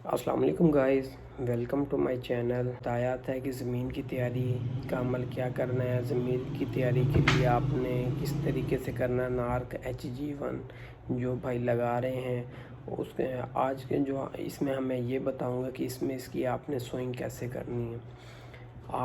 السلام علیکم guys, welcome to my channel. بتایات ہے کہ زمین کی تیاری کا عمل کیا کرنا ہے۔ زمین کی تیاری کے لیے آپ نے کس طریقے سے کرنا ہے۔ نارک HG1 جو بھائی لگا رہے ہیں اس کے آج کے جو اس میں ہمیں یہ بتاؤں گا کہ اس کی آپ نے سوئنگ کیسے کرنی ہے۔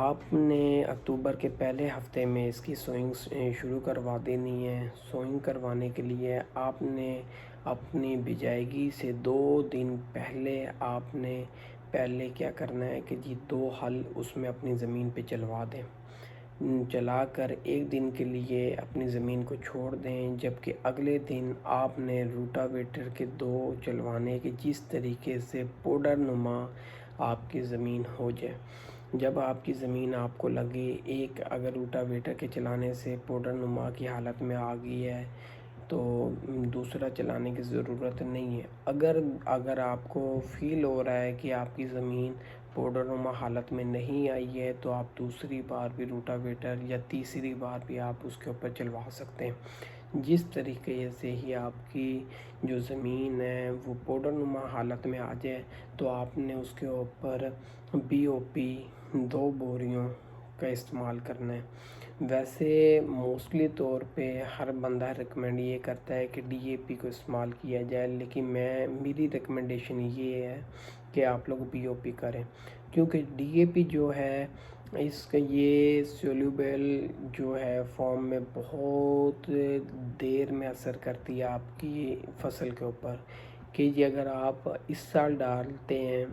آپ نے اکتوبر کے پہلے ہفتے میں اس کی سوئنگ شروع کروا دینی ہے۔ سوئنگ کروانے کے لیے آپ نے اپنی بجائیگی سے 2 دن پہلے آپ نے کیا کرنا ہے کہ 2 ہل اس میں اپنی زمین پہ چلوا دیں۔ چلا کر 1 دن کے لیے اپنی زمین کو چھوڑ دیں، جبکہ اگلے دن آپ نے روٹاویٹر کے 2 چلوانے کے جس طریقے سے پوڈر نما آپ کی زمین ہو جائے۔ جب آپ کی زمین آپ کو لگے اگر روٹاویٹر کے چلانے سے پوڈر نما کی حالت میں آ گئی ہے تو دوسرا چلانے کی ضرورت نہیں ہے۔ اگر آپ کو فیل ہو رہا ہے کہ آپ کی زمین پوڈر نما حالت میں نہیں آئی ہے تو آپ دوسری بار بھی روٹاویٹر یا تیسری بار بھی آپ اس کے اوپر چلوا سکتے ہیں۔ جس طریقے سے ہی آپ کی جو زمین ہے وہ پوڈر نما حالت میں آ جائے تو آپ نے اس کے اوپر BOP 2 بوریوں کا استعمال کرنا ہے۔ ویسے موسٹلی طور پہ ہر بندہ ریکمینڈ یہ کرتا ہے کہ DAP کو استعمال کیا جائے، لیکن میری ریکمنڈیشن یہ ہے کہ آپ لوگ BOP کریں، کیونکہ DAP جو ہے اس کا یہ سولیبل جو ہے فارم میں بہت دیر میں اثر کرتی ہے آپ کی فصل کے اوپر، کہ اگر آپ اس سال ڈالتے ہیں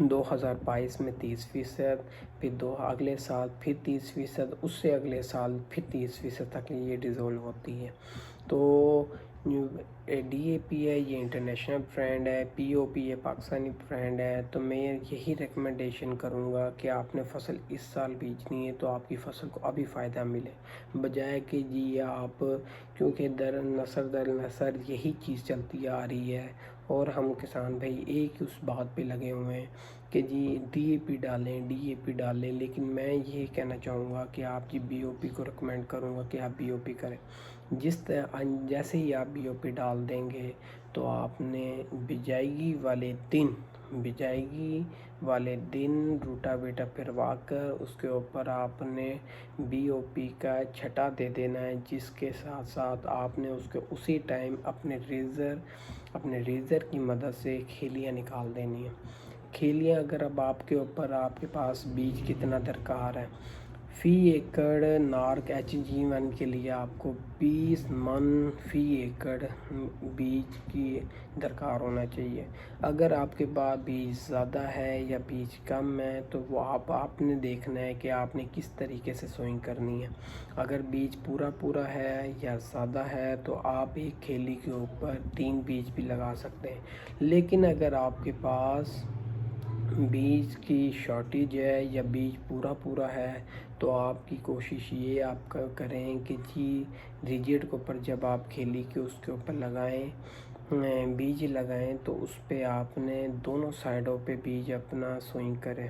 2022 میں 30%، پھر اگلے سال پھر 30%، اس سے اگلے سال پھر 30% تک یہ ڈیزولو ہوتی ہے۔ تو DAP ہے یہ انٹرنیشنل برانڈ ہے، POP یہ پاکستانی برانڈ ہے، تو میں یہی ریکمنڈیشن کروں گا کہ آپ نے فصل اس سال بیچنی ہے تو آپ کی فصل کو ابھی فائدہ ملے، بجائے کہ آپ کیونکہ در نسل یہی چیز چلتی آ رہی ہے اور ہم کسان بھائی ایک اس بات پہ لگے ہوئے ہیں کہ DAP ڈالیں، لیکن میں یہ کہنا چاہوں گا کہ آپ BOP کو ریکمینڈ کروں گا کہ آپ BOP کریں۔ جیسے ہی آپ BOP ڈال دیں گے تو آپ نے بجائیگی والے دن روٹاویٹر پھروا کر اس کے اوپر آپ نے BOP کا چھٹا دے دینا ہے، جس کے ساتھ ساتھ آپ نے اس کے اسی ٹائم اپنے ریزر کی مدد سے کھیلیاں نکال دینی ہیں۔ کھیلیاں اگر اب آپ کے پاس بیج کتنا درکار ہے، فی ایکڑ نارک HG1 کے لیے آپ کو 20 من فی ایکڑ بیج کی درکار ہونا چاہیے۔ اگر آپ کے پاس بیج زیادہ ہے یا بیج کم ہے تو وہ آپ نے دیکھنا ہے کہ آپ نے کس طریقے سے سوئنگ کرنی ہے۔ اگر بیج پورا ہے یا زیادہ ہے تو آپ ایک کھیلی کے اوپر 3 بیج بھی لگا سکتے ہیں، لیکن اگر آپ کے پاس بیج کی شارٹیج ہے یا بیج پورا ہے تو آپ کی کوشش یہ آپ کریں کہ ریجیٹ کے اوپر جب آپ کھیلی کے اس کے اوپر بیج لگائیں تو اس پہ آپ نے دونوں سائڈوں پہ بیج اپنا سوئنگ کریں۔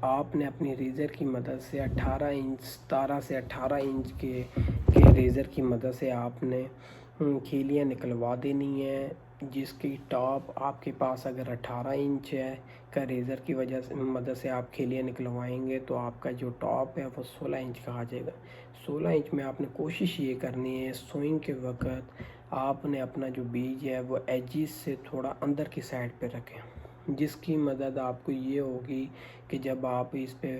آپ نے اپنی ریزر کی مدد سے 17 سے 18 انچ کے ریزر کی مدد سے آپ نے کھیلیاں نکلوا دینی ہیں، جس کی ٹاپ آپ کے پاس اگر 18 انچ ہے کا ریزر کی مدد سے آپ کھیلیاں نکلوائیں گے تو آپ کا جو ٹاپ ہے وہ 16 انچ کا آ جائے گا۔ 16 انچ میں آپ نے کوشش یہ کرنی ہے سوئنگ کے وقت آپ نے اپنا جو بیج ہے وہ ایجز سے تھوڑا اندر کی سائڈ پہ رکھیں، جس کی مدد آپ کو یہ ہوگی کہ جب آپ اس پہ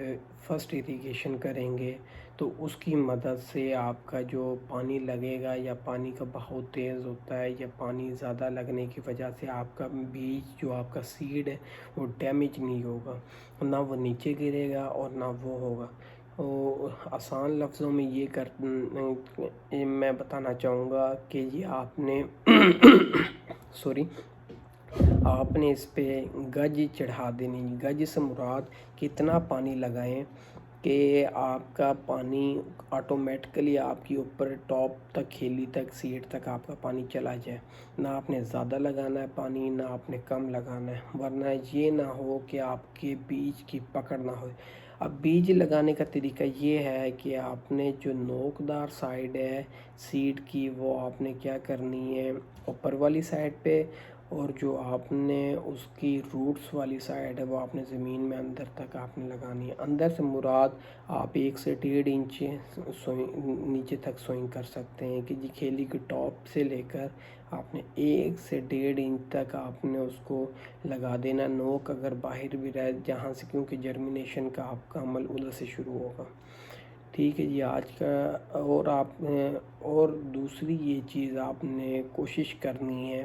فرسٹ ایریگیشن کریں گے تو اس کی مدد سے آپ کا جو پانی لگے گا یا پانی کا بہاؤ تیز ہوتا ہے یا پانی زیادہ لگنے کی وجہ سے آپ کا بیج جو آپ کا سیڈ ہے وہ ڈیمیج نہیں ہوگا، نہ وہ نیچے گرے گا اور نہ وہ ہوگا۔ آسان لفظوں میں میں بتانا چاہوں گا کہ یہ آپ نے آپ نے اس پہ گج چڑھا دینی۔ گج سے مراد کتنا پانی لگائیں کہ آپ کا پانی آٹومیٹکلی آپ کی اوپر ٹاپ تک کھیلی تک سیڈ تک آپ کا پانی چلا جائے۔ نہ آپ نے زیادہ لگانا ہے پانی، نہ آپ نے کم لگانا ہے، ورنہ یہ نہ ہو کہ آپ کے بیج کی پکڑ نہ ہو۔ اب بیج لگانے کا طریقہ یہ ہے کہ آپ نے جو نوکدار سائیڈ ہے سیڈ کی وہ آپ نے کیا کرنی ہے اوپر والی سائیڈ پہ، اور جو آپ نے اس کی روٹس والی سائڈ ہے وہ آپ نے زمین میں اندر تک آپ نے لگانی ہے۔ اندر سے مراد آپ 1 سے 1.5 انچ نیچے تک سوئنگ کر سکتے ہیں کہ جی کھیلی کی ٹاپ سے لے کر آپ نے 1 سے 1.5 انچ تک آپ نے اس کو لگا دینا۔ نوک اگر باہر بھی رہے جہاں سے، کیونکہ جرمینیشن کا آپ کا عمل ادھر سے شروع ہوگا۔ ٹھیک ہے جی، آج کا اور دوسری یہ چیز آپ نے کوشش کرنی ہے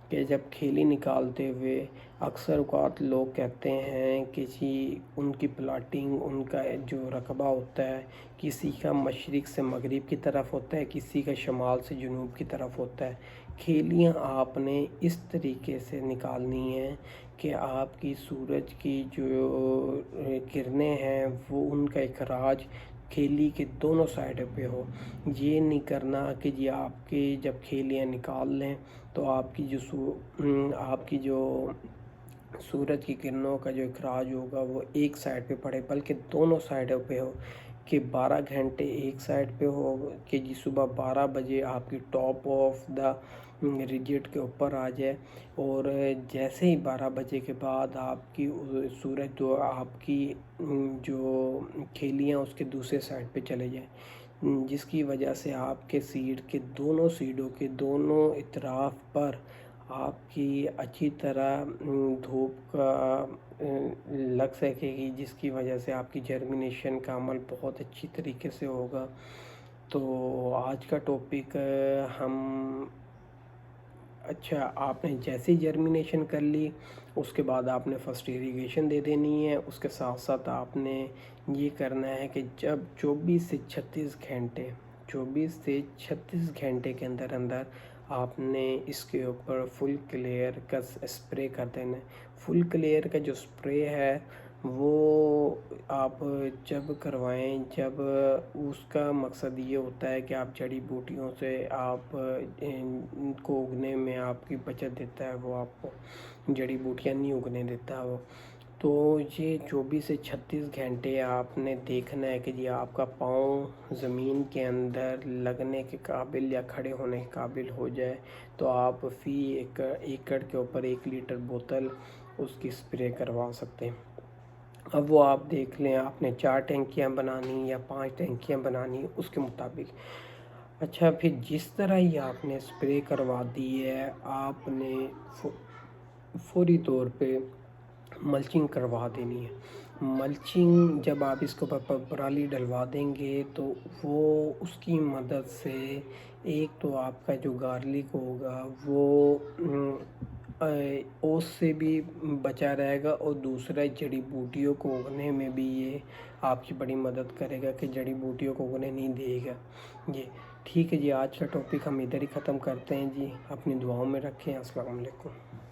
کہ جب کھیلی نکالتے ہوئے اکثر اوقات لوگ کہتے ہیں کہ جی ان کی پلاٹنگ، ان کا جو رقبہ ہوتا ہے کسی کا مشرق سے مغرب کی طرف ہوتا ہے، کسی کا شمال سے جنوب کی طرف ہوتا ہے۔ کھیلیاں آپ نے اس طریقے سے نکالنی ہیں کہ آپ کی سورج کی جو کرنیں ہیں وہ ان کا اخراج کھیلی کے دونوں سائڈ پہ ہو۔ یہ نہیں کرنا کہ جی آپ کی جب کھیلیاں نکال لیں تو آپ کی جو سورج کی کرنوں کا جو اخراج ہوگا وہ ایک سائڈ پہ پڑے، بلکہ دونوں سائڈوں پہ ہو، کہ 12 گھنٹے ایک سائڈ پہ ہو کہ جی صبح 12 بجے آپ کی ٹاپ آف دا ریجٹ کے اوپر آ جائے، اور جیسے ہی 12 بجے کے بعد آپ کی سورج جو آپ کی جو کھیلیاں اس کے دوسرے سائڈ پہ چلے جائیں، جس کی وجہ سے آپ کے سیڈ کے دونوں سیڈوں کے دونوں اطراف پر آپ کی اچھی طرح دھوپ کا لگ سکے گی، جس کی وجہ سے آپ کی جرمینیشن کا عمل بہت اچھی طریقے سے ہوگا۔ تو آج کا ٹاپک اچھا، آپ نے جیسی جرمینیشن کر لی اس کے بعد آپ نے فرسٹ ایریگیشن دے دینی ہے۔ اس کے ساتھ ساتھ آپ نے یہ کرنا ہے کہ جب 24 سے 36 گھنٹے کے اندر آپ نے اس کے اوپر فل کلیئر کا اسپرے کر دینا ہے۔ فل کلیئر کا جو اسپرے ہے وہ آپ جب کروائیں، جب اس کا مقصد یہ ہوتا ہے کہ آپ جڑی بوٹیوں سے آپ ان کو اگنے میں آپ کی بچت دیتا ہے، وہ آپ کو جڑی بوٹیاں نہیں اگنے دیتا وہ۔ تو یہ 24 سے 36 گھنٹے آپ نے دیکھنا ہے کہ جی آپ کا پاؤں زمین کے اندر لگنے کے قابل یا کھڑے ہونے کے قابل ہو جائے تو آپ فی ایکڑ کے اوپر 1 لیٹر بوتل اس کی اسپرے کروا سکتے ہیں۔ اب وہ آپ دیکھ لیں آپ نے 4 ٹینکیاں بنانی یا 5 ٹینکیاں بنانی اس کے مطابق۔ اچھا، پھر جس طرح ہی آپ نے اسپرے کروا دی ہے آپ نے فوری طور پہ ملچنگ کروا دینی ہے۔ ملچنگ جب آپ اس کے اوپر پرالی ڈلوا دیں گے تو وہ اس کی مدد سے ایک تو آپ کا جو گارلک ہوگا وہ اوس سے بھی بچا رہے گا، اور دوسرا جڑی بوٹیوں کو اگنے میں بھی یہ آپ کی بڑی مدد کرے گا کہ جڑی بوٹیوں کو اگنے نہیں دے گا۔ جی ٹھیک ہے جی، آج کا ٹاپک ہم ادھر ہی ختم کرتے ہیں جی، اپنی دعاؤں میں رکھیں۔ السلام علیکم۔